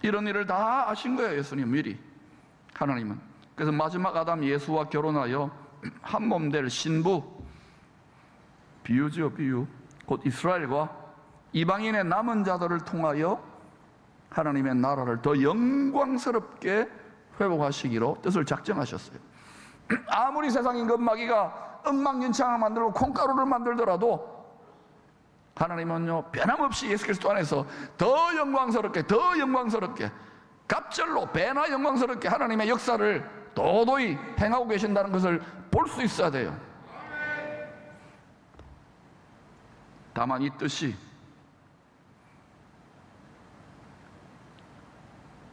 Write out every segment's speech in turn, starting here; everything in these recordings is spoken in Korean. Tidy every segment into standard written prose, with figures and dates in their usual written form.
이런 일을 다 아신 거예요, 예수님 미리. 하나님은. 그래서 마지막 아담 예수와 결혼하여 한 몸 될 신부, 비유죠, 비유. 곧 이스라엘과 이방인의 남은 자들을 통하여 하나님의 나라를 더 영광스럽게 회복하시기로 뜻을 작정하셨어요. 아무리 세상 임금마귀가 엉망진창을 만들고 콩가루를 만들더라도 하나님은요, 변함없이 예수 그리스도 안에서 더 영광스럽게, 더 영광스럽게, 갑절로 배나 영광스럽게 하나님의 역사를 도도히 행하고 계신다는 것을 볼 수 있어야 돼요. 다만 이 뜻이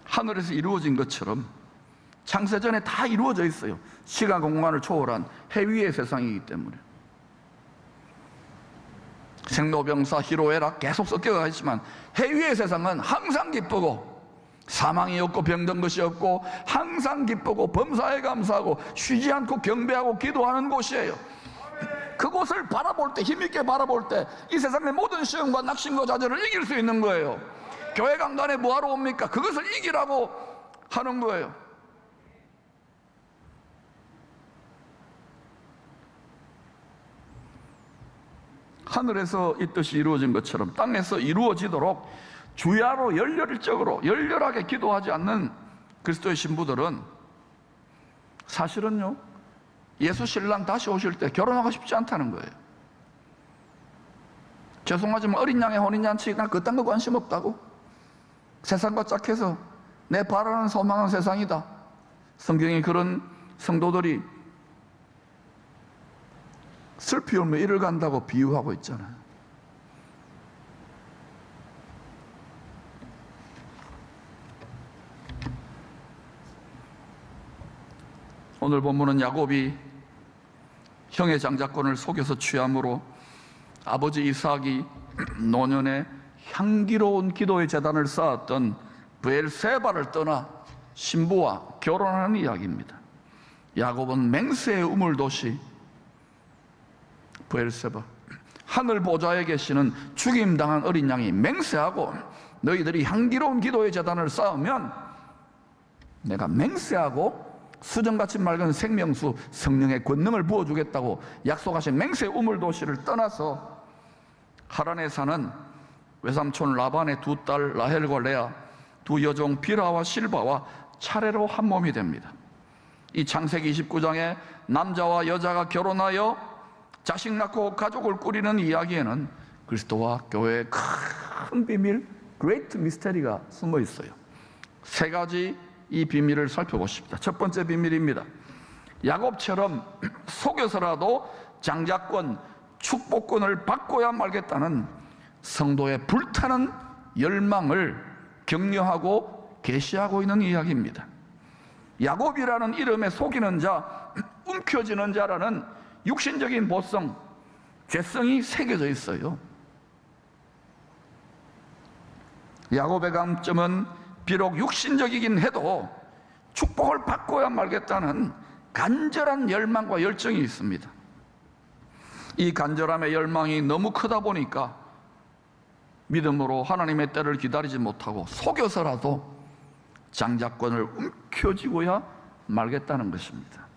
하늘에서 이루어진 것처럼 창세전에 다 이루어져 있어요. 시간 공간을 초월한 해위의 세상이기 때문에. 생로병사 희로애락 계속 섞여가 있지만 해위의 세상은 항상 기쁘고, 사망이 없고 병든 것이 없고, 항상 기쁘고 범사에 감사하고 쉬지 않고 경배하고 기도하는 곳이에요. 그곳을 바라볼 때, 힘있게 바라볼 때 이 세상의 모든 시험과 낙심과 좌절을 이길 수 있는 거예요. 교회 강단에 뭐하러 옵니까? 그것을 이기라고 하는 거예요. 하늘에서 이 뜻이 이루어진 것처럼 땅에서 이루어지도록 주야로 열렬하게 기도하지 않는 그리스도의 신부들은 사실은요, 예수 신랑 다시 오실 때 결혼하고 싶지 않다는 거예요. 죄송하지만 어린 양의 혼인잔치, 난 그딴 거 관심 없다고. 세상과 짝해서 내 바라는 소망은 세상이다. 성경에 그런 성도들이 슬피 울며 이를 간다고 비유하고 있잖아요. 오늘 본문은 야곱이 형의 장자권을 속여서 취함으로 아버지 이삭이 노년에 향기로운 기도의 제단을 쌓았던 브엘세바를 떠나 신부와 결혼하는 이야기입니다. 야곱은 맹세의 우물도시 브엘세바, 하늘 보좌에 계시는 죽임당한 어린 양이 맹세하고, 너희들이 향기로운 기도의 제단을 쌓으면 내가 맹세하고 수정같이 맑은 생명수 성령의 권능을 부어주겠다고 약속하신 맹세의 우물도시를 떠나서 하란에 사는 외삼촌 라반의 두 딸 라헬과 레아, 두 여종 비라와 실바와 차례로 한 몸이 됩니다. 이 창세기 29장에 남자와 여자가 결혼하여 자식 낳고 가족을 꾸리는 이야기에는 그리스도와 교회의 큰 비밀, 그레이트 미스테리가 숨어 있어요. 세 가지 이 비밀을 살펴보십니다. 첫 번째 비밀입니다. 야곱처럼 속여서라도 장자권, 축복권을 바꿔야 말겠다는 성도의 불타는 열망을 격려하고 계시하고 있는 이야기입니다. 야곱이라는 이름에 속이는 자, 움켜쥐는 자라는 육신적인 보성, 죄성이 새겨져 있어요. 야곱의 강점은 비록 육신적이긴 해도 축복을 바꿔야 말겠다는 간절한 열망과 열정이 있습니다. 이 간절함의 열망이 너무 크다 보니까 믿음으로 하나님의 때를 기다리지 못하고 속여서라도 장자권을 움켜쥐고야 말겠다는 것입니다.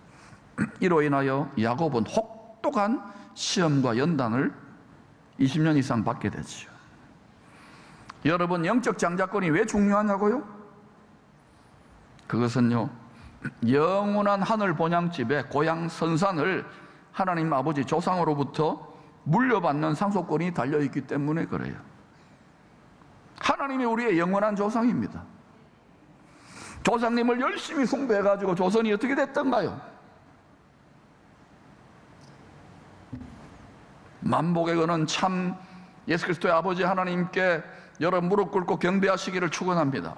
이로 인하여 야곱은 혹독한 시험과 연단을 20년 이상 받게 되죠. 여러분, 영적 장자권이 왜 중요하냐고요? 그것은요, 영원한 하늘 본향집의 고향 선산을 하나님 아버지 조상으로부터 물려받는 상속권이 달려있기 때문에 그래요. 하나님이 우리의 영원한 조상입니다. 조상님을 열심히 숭배해가지고 조선이 어떻게 됐던가요? 만복의 근은 참 예수 그리스도의 아버지 하나님께 여러 무릎 꿇고 경배하시기를 축원합니다.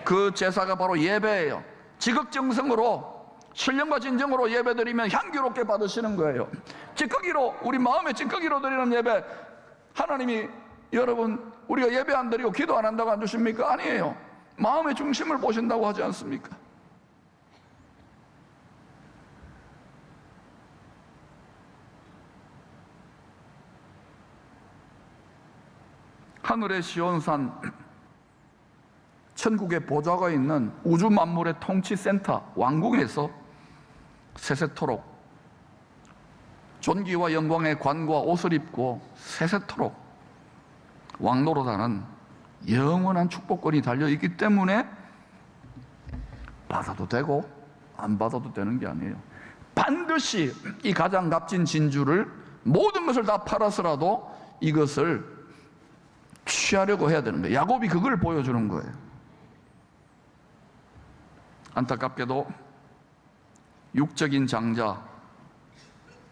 그 제사가 바로 예배예요. 지극정성으로 신령과 진정으로 예배드리면 향기롭게 받으시는 거예요. 찌꺼기로, 우리 마음의 찌꺼기로 드리는 예배, 하나님이 여러분 우리가 예배 안 드리고 기도 안 한다고 안 주십니까? 아니에요. 마음의 중심을 보신다고 하지 않습니까? 하늘의 시온산 천국의 보좌가 있는 우주 만물의 통치센터 왕궁에서 세세토록 존귀와 영광의 관과 옷을 입고 세세토록 왕노릇하는 영원한 축복권이 달려있기 때문에 받아도 되고 안 받아도 되는 게 아니에요. 반드시 이 가장 값진 진주를 모든 것을 다 팔아서라도 이것을 취하려고 해야 되는 거예요. 야곱이 그걸 보여주는 거예요. 안타깝게도 육적인 장자,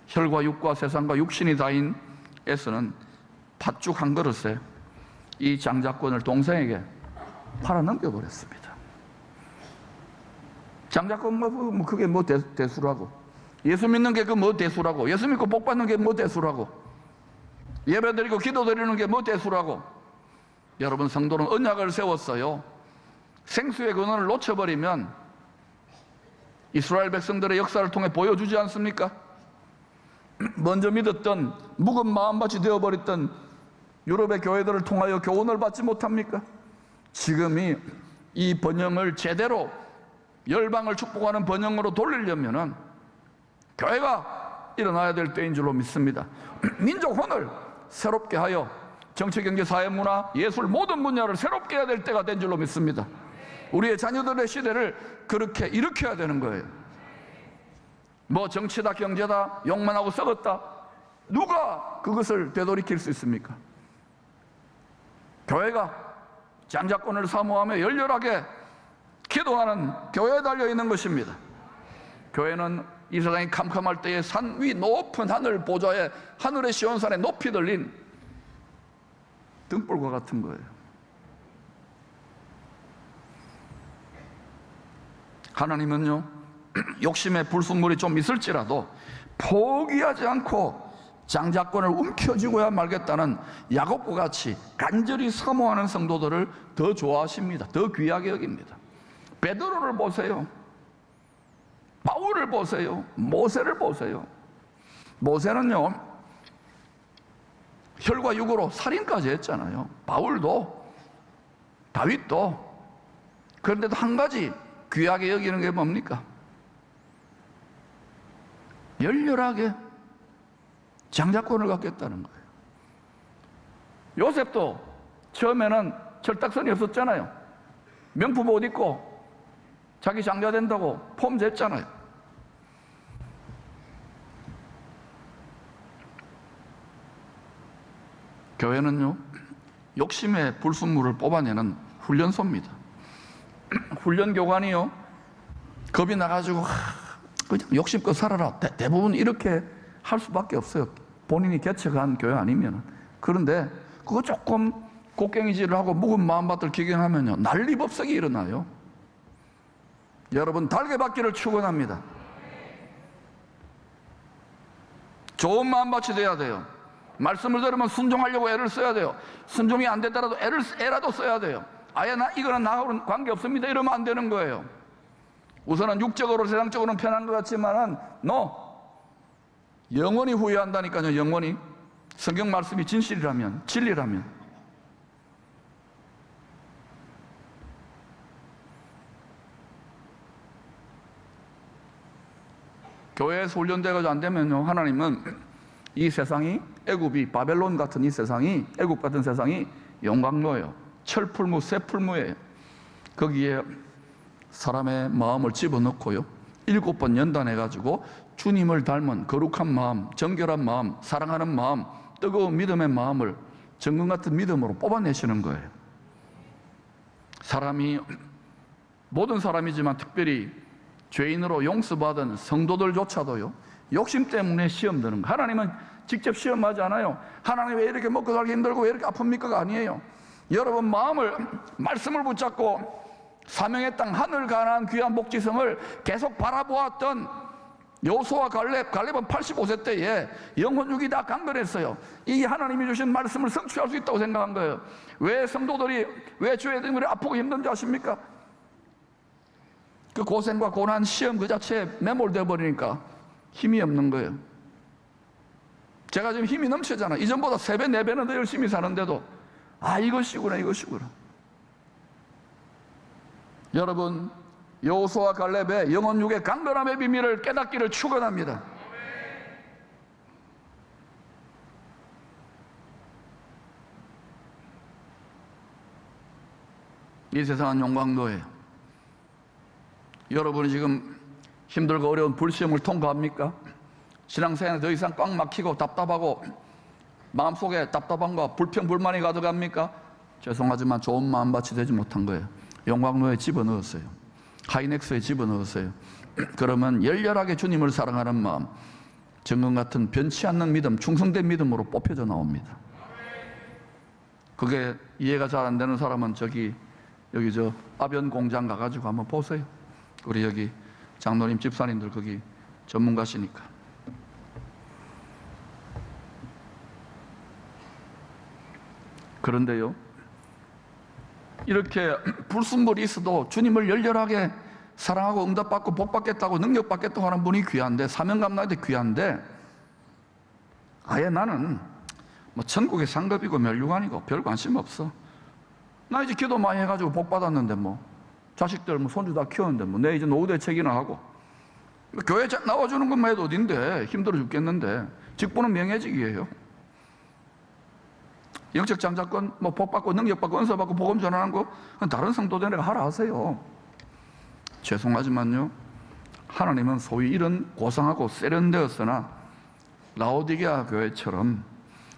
혈과 육과 세상과 육신이 다인 에서는 팥죽 한 그릇에 이 장자권을 동생에게 팔아 넘겨버렸습니다. 장자권 그게 뭐 대수라고, 예수 믿는 게 그 뭐 대수라고, 예수 믿고 복 받는 게 뭐 대수라고, 예배 드리고 기도 드리는 게 뭐 대수라고. 여러분, 성도는 언약을 세웠어요. 생수의 근원을 놓쳐버리면 이스라엘 백성들의 역사를 통해 보여주지 않습니까? 먼저 믿었던 묵은 마음밭이 되어버렸던 유럽의 교회들을 통하여 교훈을 받지 못합니까? 지금이 이 번영을 제대로 열방을 축복하는 번영으로 돌리려면은 교회가 일어나야 될 때인 줄로 믿습니다. 민족 혼을 새롭게 하여 정치, 경제, 사회, 문화, 예술 모든 분야를 새롭게 해야 될 때가 된 줄로 믿습니다. 우리의 자녀들의 시대를 그렇게 일으켜야 되는 거예요. 뭐 정치다 경제다 욕만 하고 썩었다, 누가 그것을 되돌이킬 수 있습니까? 교회가 장자권을 사모하며 열렬하게 기도하는 교회에 달려있는 것입니다. 교회는 이 세상이 캄캄할 때에 산 위 높은 하늘 보좌에, 하늘의 시온산에 높이 들린 등불과 같은 거예요. 하나님은요, 욕심의 불순물이 좀 있을지라도 포기하지 않고 장자권을 움켜쥐고야 말겠다는 야곱과 같이 간절히 사모하는 성도들을 더 좋아하십니다. 더 귀하게 여깁니다. 베드로를 보세요. 바울을 보세요. 모세를 보세요. 모세는요, 혈과 육으로 살인까지 했잖아요. 바울도, 다윗도. 그런데도 한 가지 귀하게 여기는 게 뭡니까? 열렬하게 장자권을 갖겠다는 거예요. 요셉도 처음에는 철딱선이 없었잖아요. 명품 옷 입고 자기 장자 된다고 폼냈잖아요. 교회는요, 욕심의 불순물을 뽑아내는 훈련소입니다. 훈련교관이요, 겁이 나가지고 그냥 욕심껏 살아라, 대부분 이렇게 할 수밖에 없어요. 본인이 개척한 교회 아니면. 그런데 그거 조금 곡괭이질을 하고 묵은 마음밭을 기경하면요, 난리법석이 일어나요. 여러분, 달개받기를 축원합니다. 좋은 마음밭이 돼야 돼요. 말씀을 들으면 순종하려고 애를 써야 돼요. 순종이 안 되더라도 애라도 써야 돼요. 아예 이거는 나하고는 관계없습니다 이러면 안 되는 거예요. 우선은 육적으로 세상적으로는 편한 것 같지만은 영원히 후회한다니까요. 영원히. 성경 말씀이 진실이라면, 진리라면. 교회에서 훈련돼가지고 안 되면요, 하나님은 이 세상이, 애굽이, 바벨론 같은 이 세상이, 애굽 같은 세상이 용광로예요. 철풀무, 쇠풀무예요. 거기에 사람의 마음을 집어넣고요, 7번 연단해가지고 주님을 닮은 거룩한 마음, 정결한 마음, 사랑하는 마음, 뜨거운 믿음의 마음을 정금 같은 믿음으로 뽑아내시는 거예요. 사람이, 모든 사람이지만 특별히 죄인으로 용서받은 성도들조차도요, 욕심 때문에 시험 드는 거예요. 하나님은 직접 시험하지 않아요. 하나님 왜 이렇게 먹고 살기 힘들고 왜 이렇게 아픕니까가 아니에요. 여러분 마음을, 말씀을 붙잡고 사명의 땅, 하늘 가나안 귀한 복지성을 계속 바라보았던 여호수아, 갈렙은 85세 때에 영혼육이 다 강건했어요. 이 하나님이 주신 말씀을 성취할 수 있다고 생각한 거예요. 왜 성도들이, 왜 죄인들이 아프고 힘든지 아십니까? 그 고생과 고난, 시험 그 자체에 매몰되어 버리니까 힘이 없는 거예요. 제가 지금 힘이 넘치잖아요. 이전보다 3배, 4배는 더 열심히 사는데도 이것이구나, 이것이구나. 여러분, 여호수아와 갈렙의 영혼 육의 강건함의 비밀을 깨닫기를 축원합니다. 이 세상은 용광로예요. 여러분이 지금 힘들고 어려운 불시험을 통과합니까? 신앙생활에 더 이상 꽉 막히고 답답하고 마음속에 답답함과 불평불만이 가득합니까? 죄송하지만 좋은 마음밭이 되지 못한 거예요. 용광로에 집어넣었어요. 하이넥스에 집어넣었어요. 그러면 열렬하게 주님을 사랑하는 마음, 정금 같은 변치 않는 믿음, 충성된 믿음으로 뽑혀져 나옵니다. 그게 이해가 잘 안 되는 사람은 여기 저 아변 공장 가가지고 한번 보세요. 우리 여기 장로님, 집사님들 거기 전문가시니까. 그런데요, 이렇게 불순물이 있어도 주님을 열렬하게 사랑하고 응답받고 복받겠다고 능력받겠다고 하는 분이 귀한데, 사명감 나한테 귀한데, 아예 나는 뭐 천국의 상급이고 멸류관이고 별 관심 없어. 나 이제 기도 많이 해가지고 복받았는데 뭐 자식들 뭐 손주 다 키웠는데 뭐 내 이제 노후 대책이나 하고 교회 나와주는 것만 해도 어딘데 힘들어 죽겠는데 직분은 명예직이에요. 영적 장자권 뭐 복받고 능력받고 은사받고 복음 전하는 거 다른 성도들에게 하라 하세요. 죄송하지만요, 하나님은 소위 이런 고상하고 세련되었으나 라오디게아 교회처럼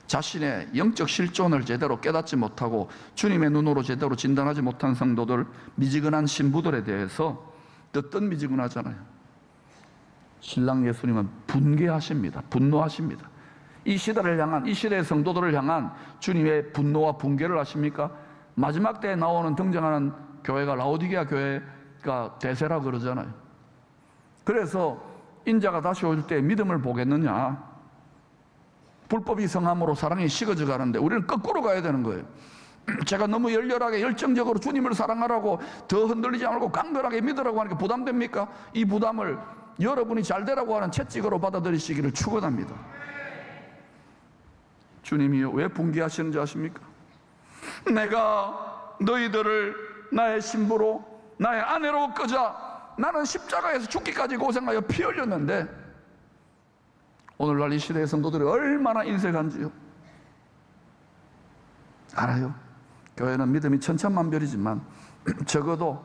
자신의 영적 실존을 제대로 깨닫지 못하고 주님의 눈으로 제대로 진단하지 못한 성도들, 미지근한 신부들에 대해서 뜨뜻미지근하잖아요. 신랑 예수님은 분개하십니다. 분노하십니다. 이 시대를 향한, 이 시대의 성도들을 향한 주님의 분노와 분개를 아십니까? 마지막 때에 나오는 등장하는 교회가 라오디게아 교회가 대세라고 그러잖아요. 그래서 인자가 다시 올 때 믿음을 보겠느냐? 불법이 성함으로 사랑이 식어져 가는데 우리는 거꾸로 가야 되는 거예요. 제가 너무 열렬하게 열정적으로 주님을 사랑하라고 더 흔들리지 말고 강건하게 믿으라고 하니까 부담됩니까? 이 부담을 여러분이 잘 되라고 하는 채찍으로 받아들이시기를 축원합니다. 주님이 왜 분개하시는지 아십니까? 내가 너희들을 나의 신부로 나의 아내로 끄자. 나는 십자가에서 죽기까지 고생하여 피 흘렸는데 오늘날 이 시대의 성도들이 얼마나 인색한지요. 알아요. 교회는 믿음이 천차만별이지만 적어도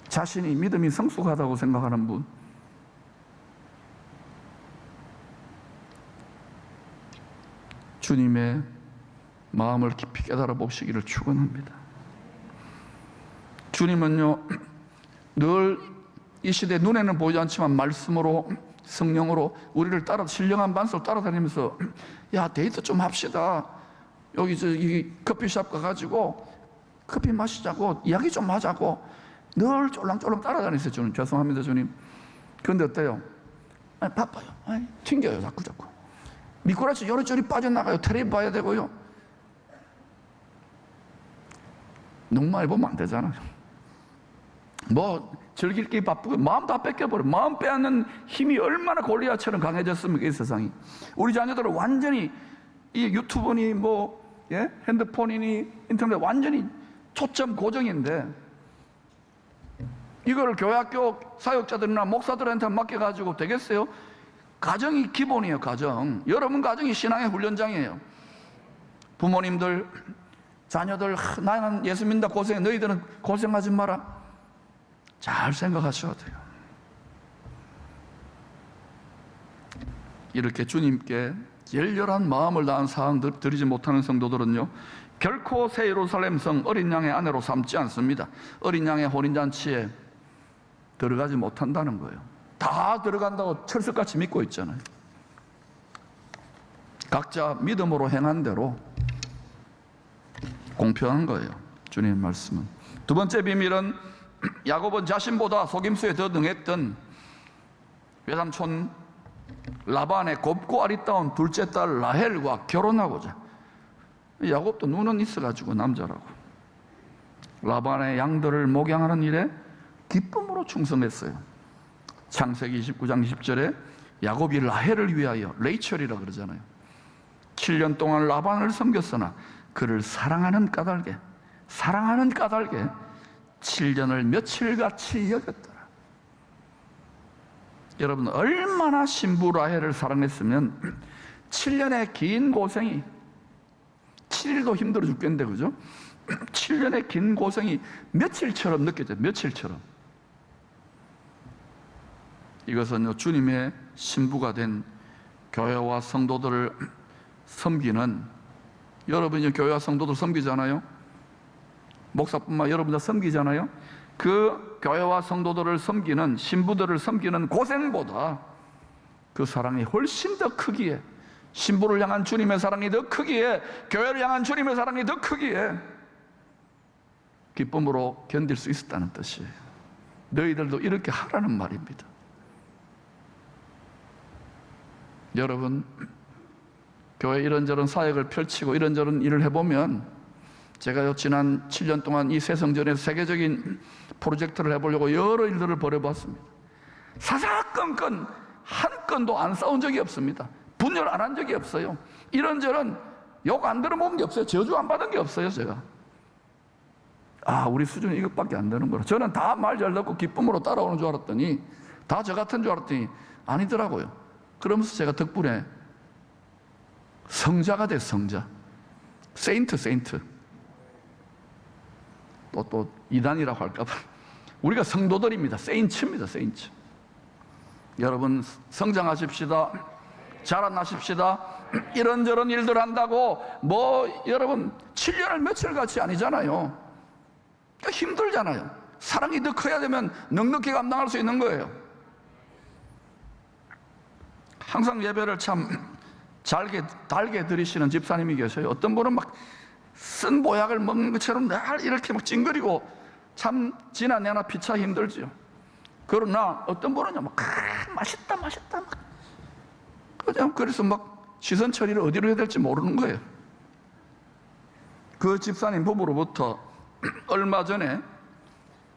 자신이 믿음이 성숙하다고 생각하는 분, 주님의 마음을 깊이 깨달아 보시기를 축원합니다. 주님은요, 늘 이 시대 눈에는 보이지 않지만 말씀으로, 성령으로 우리를 따라 신령한 반석 따라다니면서 야, 데이트 좀 합시다. 여기 이 커피숍 가가지고 커피 마시자고 이야기 좀 하자고 늘 쫄랑쫄랑 따라다니세요. 주님, 죄송합니다 주님. 그런데 어때요? 아니, 바빠요. 아니, 튕겨요 자꾸. 미꾸라지 요리조리 빠져나가요. 텔레비 봐야 되고요. 너무 많이 보면 안 되잖아요. 뭐 즐길 게 바쁘고 마음 다 뺏겨버려. 마음 빼앗는 힘이 얼마나 골리앗처럼 강해졌습니까 이 세상이. 우리 자녀들은 완전히 이 유튜브니 뭐 핸드폰이니 인터넷 완전히 초점 고정인데 이걸 교회학교 사역자들이나 목사들한테 맡겨가지고 되겠어요? 가정이 기본이에요. 가정. 여러분 가정이 신앙의 훈련장이에요. 부모님들, 자녀들, 나는 예수 믿는다 고생해. 너희들은 고생하지 마라. 잘 생각하셔야 돼요. 이렇게 주님께 열렬한 마음을 다한 사항들 드리지 못하는 성도들은요, 결코 새 예루살렘 성 어린 양의 아내로 삼지 않습니다. 어린 양의 혼인잔치에 들어가지 못한다는 거예요. 다 들어간다고 철석같이 믿고 있잖아요. 각자 믿음으로 행한 대로 공평한 거예요. 주님의 말씀은. 두 번째 비밀은 야곱은 자신보다 속임수에 더 능했던 외삼촌 라반의 곱고 아리따운 둘째 딸 라헬과 결혼하고자. 야곱도 눈은 있어가지고 남자라고 라반의 양들을 목양하는 일에 기쁨으로 충성했어요. 창세기 29장 10절에 야곱이 라헬을 위하여, 레이첼이라 그러잖아요, 7년 동안 라반을 섬겼으나 그를 사랑하는 까닭에 7년을 며칠같이 여겼더라. 여러분, 얼마나 신부 라헬을 사랑했으면 7년의 긴 고생이, 7일도 힘들어 죽겠는데, 그죠? 7년의 긴 고생이 며칠처럼 느껴져요. 며칠처럼. 이것은 주님의 신부가 된 교회와 성도들을 섬기는, 여러분이 교회와 성도들 섬기잖아요. 목사뿐만 여러분 다 섬기잖아요. 그 교회와 성도들을 섬기는, 신부들을 섬기는 고생보다 그 사랑이 훨씬 더 크기에, 신부를 향한 주님의 사랑이 더 크기에, 교회를 향한 주님의 사랑이 더 크기에 기쁨으로 견딜 수 있었다는 뜻이에요. 너희들도 이렇게 하라는 말입니다. 여러분, 교회 이런저런 사역을 펼치고 이런저런 일을 해보면, 제가 지난 7년 동안 이 새성전에서 세계적인 프로젝트를 해보려고 여러 일들을 벌여봤습니다. 사사건건 한 건도 안 싸운 적이 없습니다. 분열 안 한 적이 없어요. 이런저런 욕 안 들어본 게 없어요. 저주 안 받은 게 없어요. 제가 우리 수준이 이것밖에 안 되는 거라. 저는 다 말 잘 듣고 기쁨으로 따라오는 줄 알았더니, 다 저 같은 줄 알았더니 아니더라고요. 그러면서 제가 덕분에 성자가 돼. 성자, 세인트. 또 이단이라고 할까봐. 우리가 성도들입니다. 세인츠입니다. 세인츠. 여러분, 성장하십시다. 자라나십시다. 이런저런 일들 한다고 여러분 7년을 며칠같이 아니잖아요. 그러니까 힘들잖아요. 사랑이 더 커야 되면 넉넉히 감당할 수 있는 거예요. 항상 예배를 참 달게 드리시는 집사님이 계셔요. 어떤 분은 막 쓴 보약을 먹는 것처럼 늘 이렇게 막 찡그리고, 참 지나 내나 피차 힘들죠. 그러나 어떤 분은요, 막 맛있다 막 그냥, 그래서 막 시선 처리를 어디로 해야 될지 모르는 거예요. 그 집사님 부부로부터 얼마 전에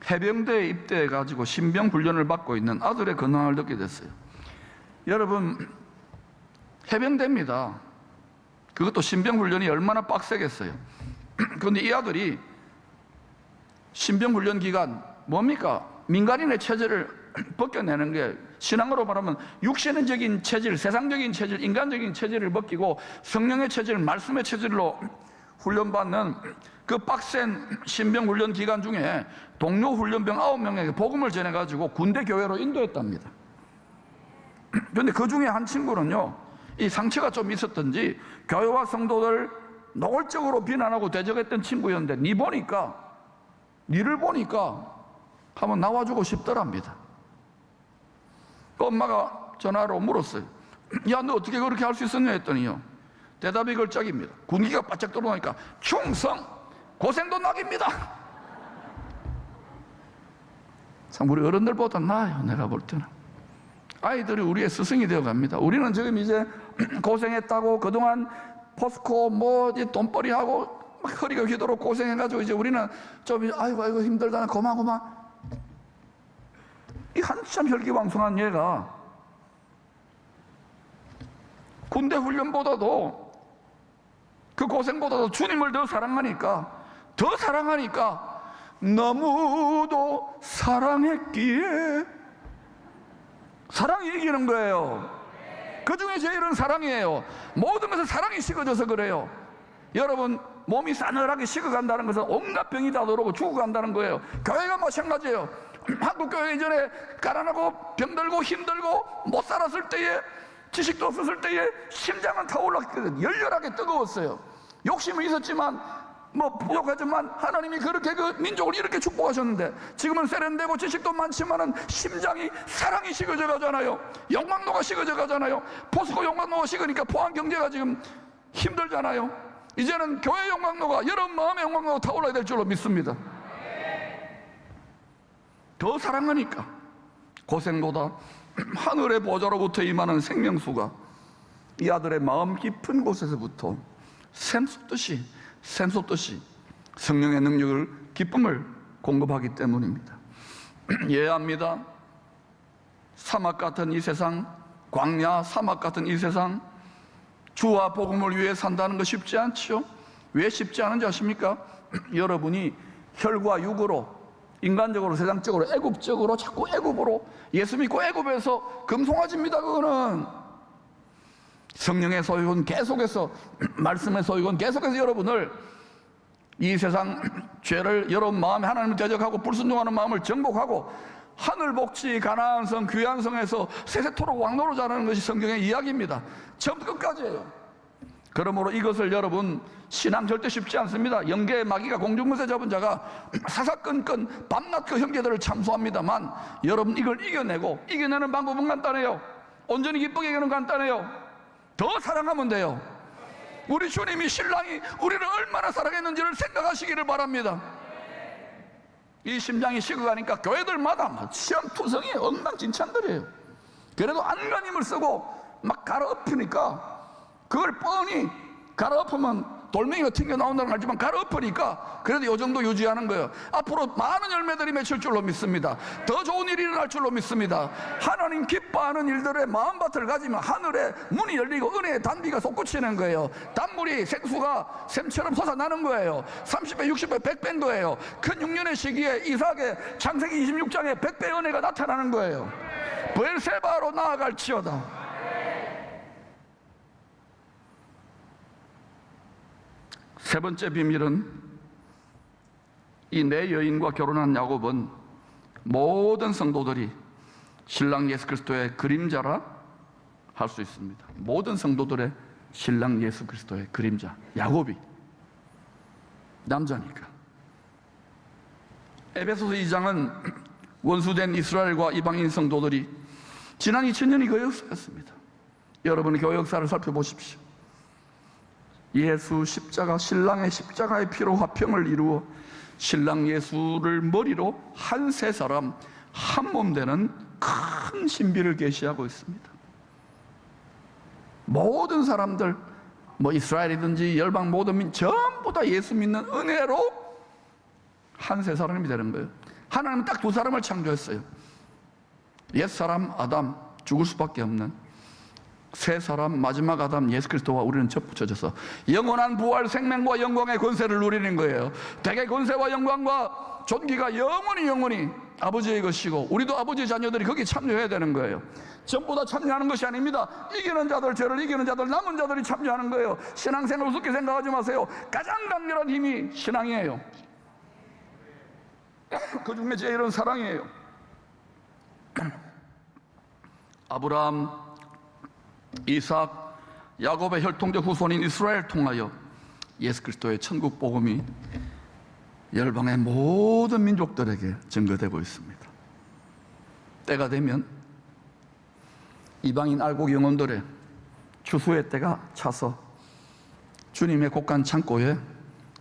해병대에 입대해 가지고 신병 훈련을 받고 있는 아들의 근황을 듣게 됐어요. 여러분, 해병대입니다. 그것도 신병 훈련이 얼마나 빡세겠어요. 그런데 이 아들이 신병 훈련 기간 뭡니까? 민간인의 체질을 벗겨내는 게, 신앙으로 말하면 육신적인 체질, 세상적인 체질, 인간적인 체질을 벗기고 성령의 체질, 말씀의 체질로 훈련받는 그 빡센 신병 훈련 기간 중에 동료 훈련병 9명에게 복음을 전해가지고 군대 교회로 인도했답니다. 그런데 그 중에 한 친구는요, 이 상처가 좀 있었던지 교회와 성도들 노골적으로 비난하고 대적했던 친구였는데, 니를 보니까 한번 나와주고 싶더랍니다. 엄마가 전화로 물었어요. 야, 너 어떻게 그렇게 할 수 있었냐 했더니요, 대답이 걸작입니다. 군기가 바짝 들어오니까 충성, 고생도 낙입니다. 참 우리 어른들보다 나아요. 내가 볼 때는 아이들이 우리의 스승이 되어 갑니다. 우리는 지금 이제 고생했다고 그동안 포스코 돈벌이하고 막 허리가 휘도록 고생해가지고, 이제 우리는 좀 아이고 힘들다, 고마. 이 한참 혈기왕성한 얘가 군대 훈련보다도, 그 고생보다도 주님을 더 사랑하니까 너무도 사랑했기에, 사랑이 이기는 거예요. 그 중에 제일은 사랑이에요. 모든 것은 사랑이 식어져서 그래요. 여러분, 몸이 싸늘하게 식어간다는 것은 온갖 병이 다 들어오고 죽어간다는 거예요. 교회가 마찬가지예요. 한국 교회 이전에 가난하고 병들고 힘들고 못 살았을 때에, 지식도 없었을 때에 심장은 타올랐거든. 열렬하게 뜨거웠어요. 욕심은 있었지만 부족하지만 하나님이 그렇게 그 민족을 이렇게 축복하셨는데, 지금은 세련되고 지식도 많지만은 심장이, 사랑이 식어져 가잖아요. 영광로가 식어져 가잖아요. 포스코 영광로가 식으니까 포항 경제가 지금 힘들잖아요. 이제는 교회 영광로가, 여러분 마음의 영광로가 타올라야 될 줄로 믿습니다. 더 사랑하니까 고생보다 하늘의 보좌로부터 임하는 생명수가 이 아들의 마음 깊은 곳에서부터 샘솟듯이 성령의 능력을, 기쁨을 공급하기 때문입니다. 이해합니다. 사막 같은 이 세상, 광야 사막 같은 이 세상, 주와 복음을 위해 산다는 거 쉽지 않죠. 왜 쉽지 않은지 아십니까? 여러분이 혈과 육으로, 인간적으로, 세상적으로, 애굽적으로, 자꾸 애굽으로, 예수 믿고 애굽에서 금송아지입니다. 그거는 성령의 소유는 계속해서, 말씀의 소유는 계속해서 여러분을 이 세상 죄를 여러분 마음에 하나님을 대적하고 불순종하는 마음을 정복하고 하늘 복지 가나안 성 귀한 성에서 세세토록 왕노로 자라는 것이 성경의 이야기입니다. 처음부터 끝까지예요. 그러므로 이것을 여러분, 신앙 절대 쉽지 않습니다. 영계의 마귀가 공중무새 잡은 자가 사사건건 밤낮 그 형제들을 참소합니다만, 여러분 이걸 이겨내고, 이겨내는 방법은 간단해요. 온전히 기쁘게 이기는 간단해요. 더 사랑하면 돼요. 우리 주님이, 신랑이 우리를 얼마나 사랑했는지를 생각하시기를 바랍니다. 이 심장이 식어가니까 교회들마다 시험투성이 엉망진창들이에요. 그래도 안간힘을 쓰고 막 갈아엎으니까, 그걸 뻔히 갈아엎으면 돌멩이가 튕겨 나온다는 걸 알지만 갈아엎으니까 그래도 이 정도 유지하는 거예요. 앞으로 많은 열매들이 맺힐 줄로 믿습니다. 더 좋은 일이 일어날 줄로 믿습니다. 하나님 기뻐하는 일들의 마음밭을 가지면 하늘에 문이 열리고 은혜의 단비가 솟구치는 거예요. 단물이 생수가 샘처럼 솟아나는 거예요. 30배, 60배, 100배인 거예요. 큰 6년의 시기에 이삭의 창세기 26장에 100배 은혜가 나타나는 거예요. 브엘세바로 나아갈지어다. 세 번째 비밀은, 이 네 여인과 결혼한 야곱은 모든 성도들이 신랑 예수 그리스도의 그림자라 할 수 있습니다. 모든 성도들의 신랑 예수 그리스도의 그림자. 야곱이 남자니까. 에베소서 2장은 원수된 이스라엘과 이방인 성도들이 지난 2000년이 그 역사였습니다. 여러분의 교회 역사를 살펴보십시오. 예수 십자가, 신랑의 십자가의 피로 화평을 이루어 신랑 예수를 머리로 한 세 사람 한 몸 되는 큰 신비를 계시하고 있습니다. 모든 사람들, 이스라엘이든지 열방 모든 민 전부 다 예수 믿는 은혜로 한 세 사람이 되는 거예요. 하나님은 딱 두 사람을 창조했어요. 옛사람 아담, 죽을 수밖에 없는 세 사람, 마지막 아담 예수 그리스도와 우리는 접붙여져서 영원한 부활, 생명과 영광의 권세를 누리는 거예요. 대개 권세와 영광과 존귀가 영원히 아버지의 것이고, 우리도 아버지의 자녀들이 거기에 참여해야 되는 거예요. 전부 다 참여하는 것이 아닙니다. 이기는 자들, 죄를 이기는 자들, 남은 자들이 참여하는 거예요. 신앙생활 우습게 생각하지 마세요. 가장 강렬한 힘이 신앙이에요. 그 중에 제일은 사랑이에요. 아브라함, 이삭, 야곱의 혈통적 후손인 이스라엘 통하여 예수 그리스도의 천국 복음이 열방의 모든 민족들에게 증거되고 있습니다. 때가 되면 이방인 알곡 영혼들의 추수의 때가 차서 주님의 곡간 창고에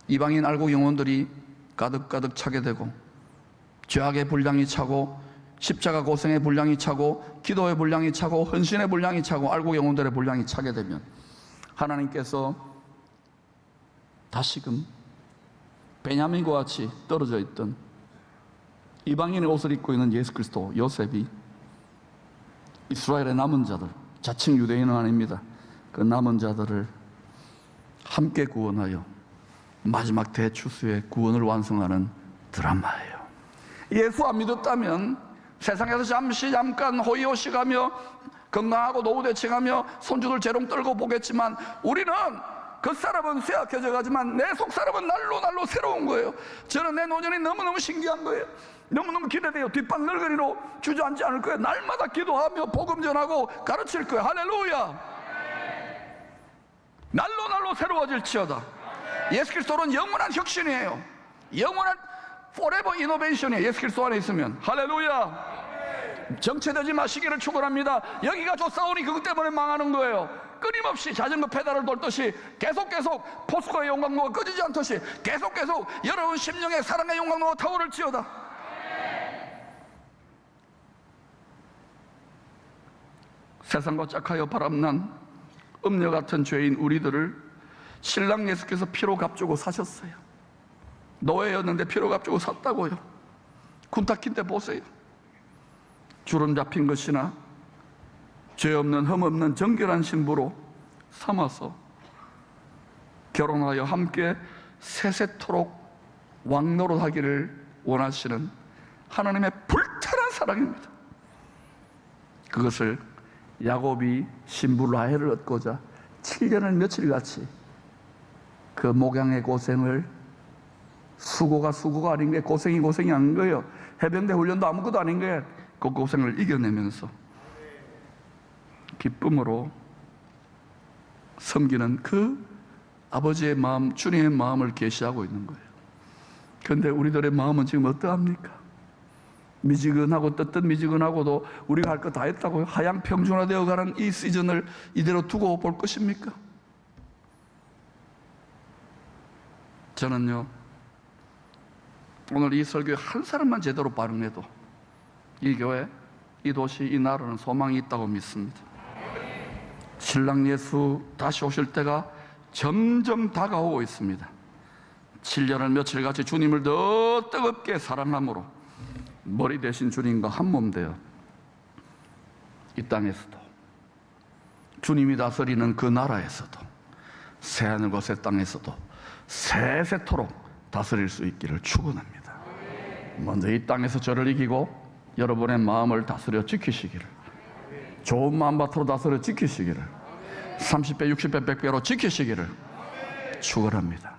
이방인 알곡 영혼들이 가득가득 차게 되고, 죄악의 분량이 차고, 십자가 고생의 분량이 차고, 기도의 분량이 차고, 헌신의 분량이 차고, 알곡 영혼들의 분량이 차게 되면 하나님께서 다시금 베냐민과 같이 떨어져 있던 이방인의 옷을 입고 있는 예수 그리스도 요셉이 이스라엘의 남은 자들, 자칭 유대인은 아닙니다, 그 남은 자들을 함께 구원하여 마지막 대추수의 구원을 완성하는 드라마예요. 예수 안 믿었다면 세상에서 잠깐 호의호식하며 건강하고 노후 대칭하며 손주들 재롱 떨고 보겠지만, 우리는 겉사람은 쇠약해져 가지만 내 속사람은 날로 새로운 거예요. 저는 내 노년이 너무너무 신기한 거예요. 너무너무 기대돼요. 뒷방 널거리로 주저앉지 않을 거예요. 날마다 기도하며 복음 전하고 가르칠 거예요. 할렐루야. 날로 새로워질지어다. 예수 그리스도는 영원한 혁신이에요. 영원한 forever innovation이에요. 예수 그리스도 안에 있으면. 할렐루야. 정체되지 마시기를 축원합니다. 여기가 좋사오니 그것 때문에 망하는 거예요. 끊임없이 자전거 페달을 돌듯이 계속 포스코의 용광로가 꺼지지 않듯이 계속 여러분 심령의 사랑의 용광로가 타오를지어다. 세상과 짝하여 바람난 음녀 같은 죄인 우리들을 신랑 예수께서 피로 값주고 사셨어요. 노예였는데 피로 값주고 샀다고요. 군탁인데 보세요. 주름 잡힌 것이나 죄 없는 흠 없는 정결한 신부로 삼아서 결혼하여 함께 세세토록 왕노릇하기를 원하시는 하나님의 불타는 사랑입니다. 그것을 야곱이 신부 라헬을 얻고자 7년을 며칠같이 그 목양의 고생을, 수고가 아닌 게 고생이 아닌 거예요. 해병대 훈련도 아무것도 아닌 거예요. 그 고생을 이겨내면서 기쁨으로 섬기는 그 아버지의 마음, 주님의 마음을 계시하고 있는 거예요. 그런데 우리들의 마음은 지금 어떠합니까? 미지근하고 미지근하고도 우리가 할 거 다 했다고요? 하향 평준화되어 가는 이 시즌을 이대로 두고 볼 것입니까? 저는요, 오늘 이 설교에 한 사람만 제대로 반응해도 이 교회, 이 도시, 이 나라는 소망이 있다고 믿습니다. 신랑 예수 다시 오실 때가 점점 다가오고 있습니다. 7년을 며칠같이 주님을 더 뜨겁게 사랑함으로 머리 대신 주님과 한 몸 되어 이 땅에서도, 주님이 다스리는 그 나라에서도, 새하늘과 새 땅에서도 세세토록 다스릴 수 있기를 축원합니다. 먼저 이 땅에서 저를 이기고 여러분의 마음을 다스려 지키시기를, 좋은 마음밭으로 다스려 지키시기를, 30배, 60배, 100배로 지키시기를 축원합니다.